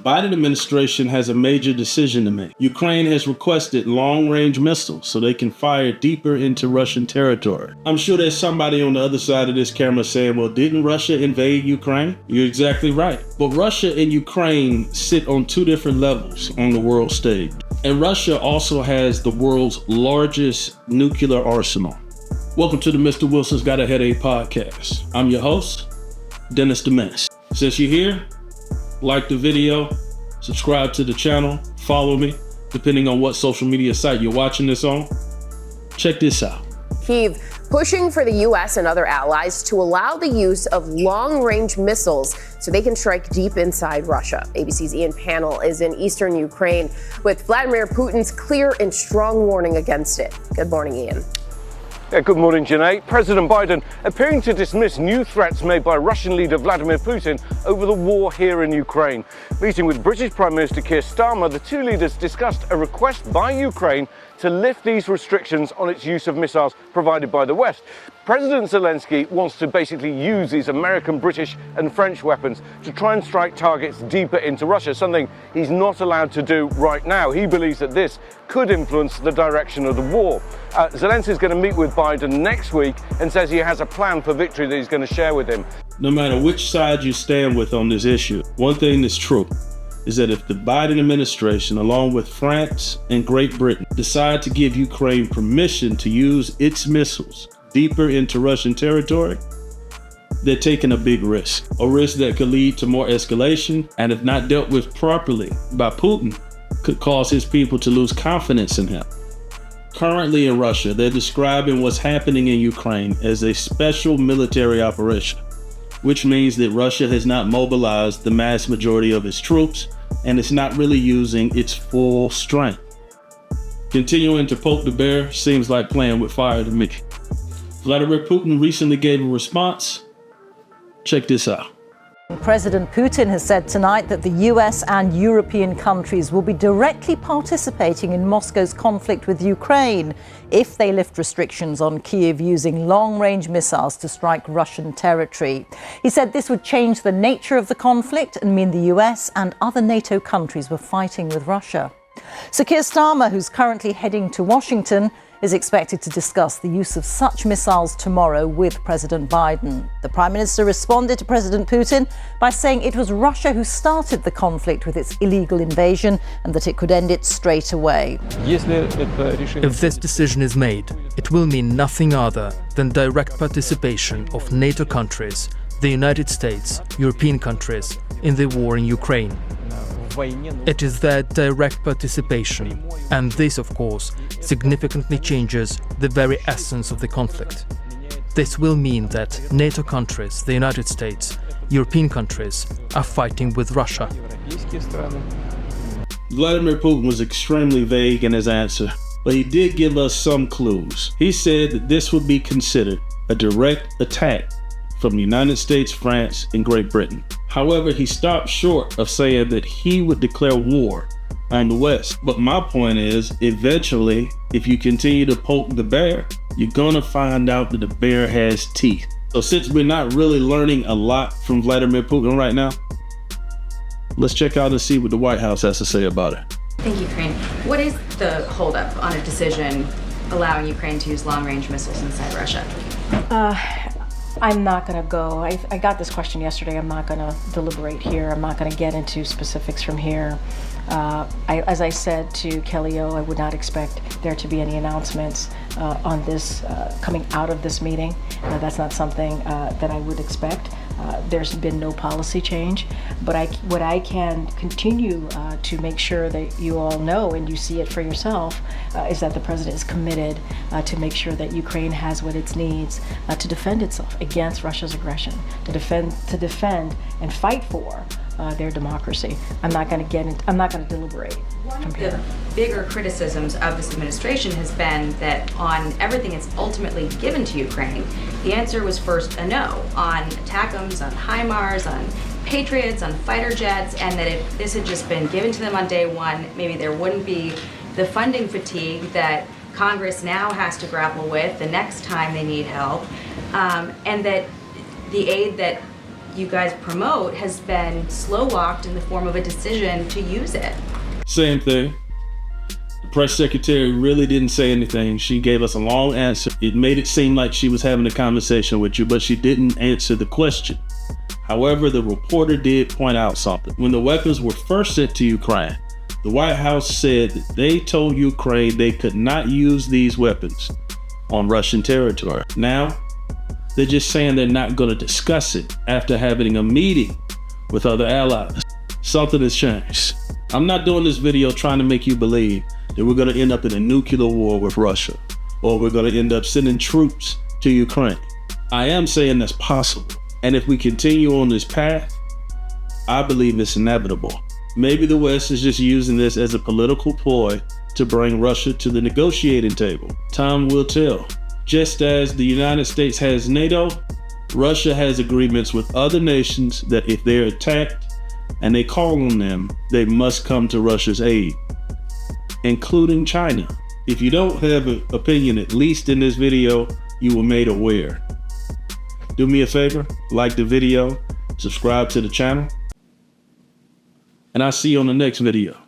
Biden administration has a major decision to make. Ukraine has requested long-range missiles so they can fire deeper into Russian territory. I'm sure there's somebody on the other side of this camera saying, well, didn't Russia invade Ukraine? You're exactly right. But Russia and Ukraine sit on two different levels on the world stage. And Russia also has the world's largest nuclear arsenal. Welcome to the Mr. Wilson's Got a Headache podcast. I'm your host, Dennis DeMess. Since you're here, like the video, subscribe to the channel, follow me, depending on what social media site you're watching this on. Check this out. Kyiv pushing for the U.S. and other allies to allow the use of long-range missiles so they can strike deep inside Russia. ABC's Ian Pannell is in eastern Ukraine with Vladimir Putin's clear and strong warning against it. Good morning, Ian. Good morning, Janae. President Biden appearing to dismiss new threats made by Russian leader Vladimir Putin over the war here in Ukraine. Meeting with British Prime Minister Keir Starmer, the two leaders discussed a request by Ukraine to lift these restrictions on its use of missiles provided by the West. President Zelensky wants to basically use these American, British and French weapons to try and strike targets deeper into Russia, something he's not allowed to do right now. He believes that this could influence the direction of the war. Zelensky is going to meet with Biden next week and says he has a plan for victory that he's going to share with him. No matter which side you stand with on this issue, one thing that's true is that if the Biden administration, along with France and Great Britain, decide to give Ukraine permission to use its missiles deeper into Russian territory, they're taking a big risk, a risk that could lead to more escalation, and if not dealt with properly by Putin, could cause his people to lose confidence in him. Currently in Russia, they're describing what's happening in Ukraine as a special military operation, which means that Russia has not mobilized the mass majority of its troops and it's not really using its full strength. Continuing to poke the bear seems like playing with fire to me. Vladimir Putin recently gave a response. Check this out. President Putin has said tonight that the US and European countries will be directly participating in Moscow's conflict with Ukraine if they lift restrictions on Kyiv using long-range missiles to strike Russian territory. He said this would change the nature of the conflict and mean the US and other NATO countries were fighting with Russia. So Keir Starmer, who's currently heading to Washington, is expected to discuss the use of such missiles tomorrow with President Biden. The Prime Minister responded to President Putin by saying it was Russia who started the conflict with its illegal invasion and that it could end it straight away. If this decision is made, it will mean nothing other than direct participation of NATO countries, the United States, European countries, in the war in Ukraine. It is their direct participation, and this, of course, significantly changes the very essence of the conflict. This will mean that NATO countries, the United States, European countries, are fighting with Russia. Vladimir Putin was extremely vague in his answer, but he did give us some clues. He said that this would be considered a direct attack from the United States, France, and Great Britain. However, he stopped short of saying that he would declare war on the West. But my point is, eventually, if you continue to poke the bear, you're gonna find out that the bear has teeth. So since we're not really learning a lot from Vladimir Putin right now, let's check out and see what the White House has to say about it. Thank you, Ukraine. What is the holdup on a decision allowing Ukraine to use long-range missiles inside Russia? I'm not going to go. I got this question yesterday. I'm not going to deliberate here. I'm not going to get into specifics from here. As I said to Kelly O, I would not expect there to be any announcements on this coming out of this meeting. That's not something that I would expect. There's been no policy change, but what I can continue to make sure that you all know and you see it for yourself is that the president is committed to make sure that Ukraine has what it needs to defend itself against Russia's aggression, to defend and fight for their democracy. I'm not going to deliberate. One of the bigger criticisms of this administration has been that on everything it's ultimately given to Ukraine, the answer was first a no on ATACMS, on HIMARS, on Patriots, on fighter jets, and that if this had just been given to them on day one, maybe there wouldn't be the funding fatigue that Congress now has to grapple with the next time they need help, and that the aid that you guys promote has been slow-walked in the form of a decision to use it. Same thing. The press secretary really didn't say anything. She gave us a long answer. It made it seem like she was having a conversation with you, but she didn't answer the question. However, the reporter did point out something. When the weapons were first sent to Ukraine, the White House said that they told Ukraine they could not use these weapons on Russian territory. Now, they're just saying they're not going to discuss it after having a meeting with other allies. Something has changed. I'm not doing this video trying to make you believe that we're going to end up in a nuclear war with Russia, or we're going to end up sending troops to Ukraine. I am saying that's possible. And if we continue on this path, I believe it's inevitable. Maybe the West is just using this as a political ploy to bring Russia to the negotiating table. Time will tell. Just as the United States has NATO, Russia has agreements with other nations that if they're attacked and they call on them, they must come to Russia's aid, including China. If you don't have an opinion, at least in this video, you were made aware. Do me a favor, like the video, subscribe to the channel, and I'll see you on the next video.